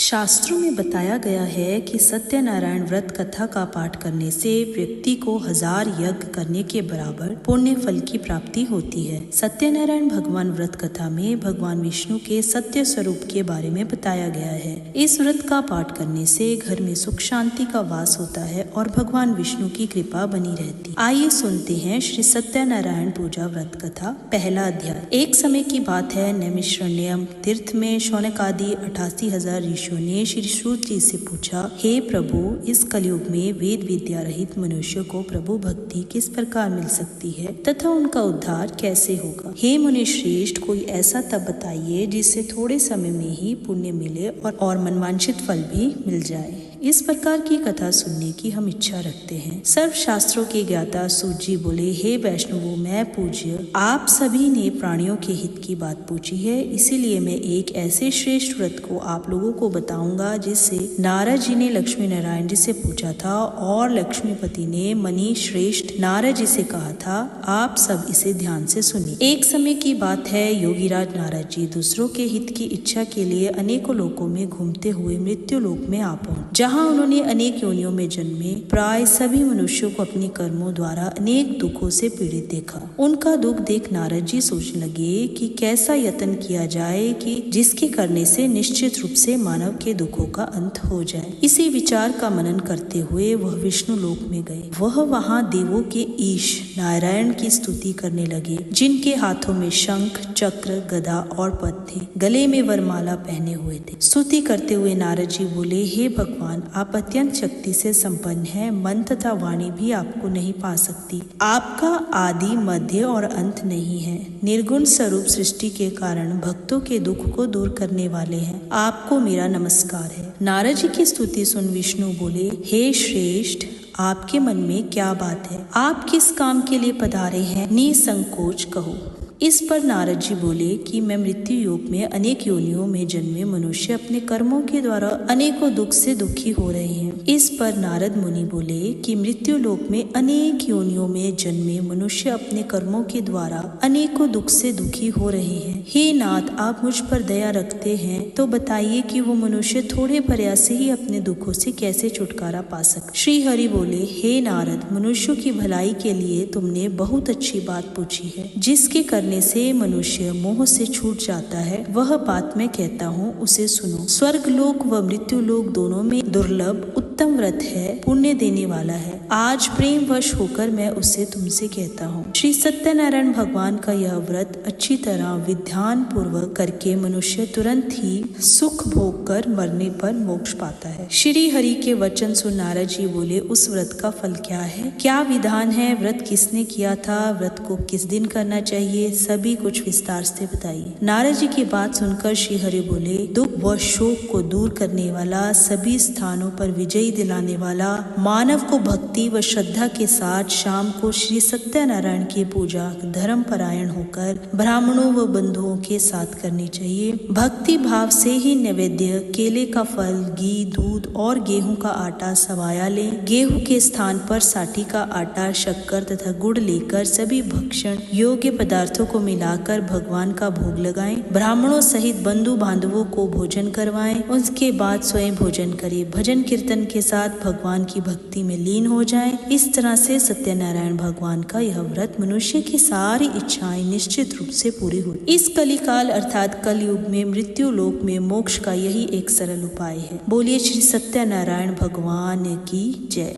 शास्त्रों में बताया गया है कि सत्यनारायण व्रत कथा का पाठ करने से व्यक्ति को 1000 यज्ञ करने के बराबर पुण्य फल की प्राप्ति होती है। सत्यनारायण भगवान व्रत कथा में भगवान विष्णु के सत्य स्वरूप के बारे में बताया गया है। इस व्रत का पाठ करने से घर में सुख शांति का वास होता है और भगवान विष्णु की कृपा बनी रहती। आइए सुनते हैं श्री सत्यनारायण पूजा व्रत कथा। पहला अध्याय। एक समय की बात है, नैमिषारण्यम तीर्थ में शौनक आदि 88,000 ऋषियों ने श्री सूत जी से पूछा, हे प्रभु, इस कलयुग में वेद विद्या रहित मनुष्य को प्रभु भक्ति किस प्रकार मिल सकती है तथा उनका उद्धार कैसे होगा। हे मुनि श्रेष्ठ, कोई ऐसा तप बताइए जिससे थोड़े समय में ही पुण्य मिले और मनवांछित फल भी मिल जाए। इस प्रकार की कथा सुनने की हम इच्छा रखते हैं। सर्व शास्त्रों के ज्ञाता सूत जी बोले, हे वैष्णवों, मैं पूज्य आप सभी ने प्राणियों के हित की बात पूछी है, इसीलिए मैं एक ऐसे श्रेष्ठ व्रत को आप लोगों को बताऊंगा जिससे नारद जी ने लक्ष्मी नारायण जी से पूछा था और लक्ष्मीपति ने मनी श्रेष्ठ नारद जी से कहा था। आप सब इसे ध्यान से सुनिए। एक समय की बात है, योगीराज नारद जी दूसरों के हित की इच्छा के लिए अनेकों लोकों में घूमते हुए मृत्यु लोक में आ पहुंचे, जहाँ उन्होंने अनेक योनियों में जन्मे प्राय सभी मनुष्यों को अपने कर्मों द्वारा अनेक दुखों से पीड़ित देखा। उनका दुख देख नारद जी सोचने लगे कि कैसा यत्न किया जाए कि जिसके करने से निश्चित रूप से मानव के दुखों का अंत हो जाए। इसी विचार का मनन करते हुए वह विष्णु लोक में गए। वह वहाँ देवों के ईश नारायण की स्तुति करने लगे, जिनके हाथों में शंख चक्र गदा और पद थे, गले में वरमाला पहने हुए थे। स्तुति करते हुए नारद जी बोले, हे भगवान, आप अत्यंत शक्ति से संपन्न हैं, मन तथा वाणी भी आपको नहीं पा सकती। आपका आदि मध्य और अंत नहीं है। निर्गुण स्वरूप सृष्टि के कारण भक्तों के दुख को दूर करने वाले हैं। आपको मेरा नमस्कार है। नारद जी की स्तुति सुन विष्णु बोले, हे श्रेष्ठ, आपके मन में क्या बात है? आप किस काम के लिए पधारे हैं? निसंकोच कहो। इस पर नारद जी बोले कि मैं मृत्यु योग में अनेक योनियों में जन्मे मनुष्य अपने कर्मों के द्वारा अनेकों दुख से दुखी हो रहे हैं। इस पर नारद मुनि बोले कि मृत्यु लोक में अनेक योनियों में जन्मे मनुष्य अपने कर्मों के द्वारा अनेकों दुख से दुखी हो रहे हैं। हे नाथ, आप मुझ पर दया रखते हैं तो बताइए कि वो मनुष्य थोड़े प्रयास से ही अपने दुखों से कैसे छुटकारा पा सकते। श्री हरि बोले, हे नारद, मनुष्यों की भलाई के लिए तुमने बहुत अच्छी बात पूछी है। जिसके करने से मनुष्य मोह से छूट जाता है, वह बात मैं कहता हूँ, उसे सुनो। स्वर्ग लोक व मृत्यु लोक दोनों में दुर्लभ उत्तम व्रत है, पुण्य देने वाला है। आज प्रेम वश होकर मैं उसे तुमसे कहता हूँ। श्री सत्यनारायण भगवान का यह व्रत अच्छी तरह विधान पूर्वक करके मनुष्य तुरंत ही सुख भोग कर मरने पर मोक्ष पाता है। श्री हरि के वचन सुन नारद जी बोले, उस व्रत का फल क्या है? क्या विधान है? व्रत किसने किया था? व्रत को किस दिन करना चाहिए? सभी कुछ विस्तार से बताइए। नारद जी की बात सुनकर श्री हरि बोले, दुख व शोक को दूर करने वाला, सभी स्थानों पर विजयी दिलाने वाला, मानव को भक्ति व श्रद्धा के साथ शाम को श्री सत्यनारायण की पूजा धर्म परायण होकर ब्राह्मणों व बंधुओं के साथ करनी चाहिए। भक्ति भाव से ही नैवेद्य केले का फल, घी, दूध और गेहूं का आटा सवाया ले। गेहूं के स्थान पर साठी का आटा, शक्कर तथा गुड़ लेकर सभी भक्षण योग्य पदार्थों को मिलाकर भगवान का भोग लगाएं। ब्राह्मणों सहित बंधु बांधवों को भोजन करवाएं। उसके बाद स्वयं भोजन करें। भजन कीर्तन के साथ भगवान की भक्ति में लीन हो जाएं। इस तरह से सत्यनारायण भगवान का यह व्रत मनुष्य की सारी इच्छाएं निश्चित रूप से पूरी हुई। इस कलिकाल अर्थात कल युग में मृत्यु लोक में मोक्ष का यही एक सरल उपाय है। बोलिए श्री सत्यनारायण भगवान की जय।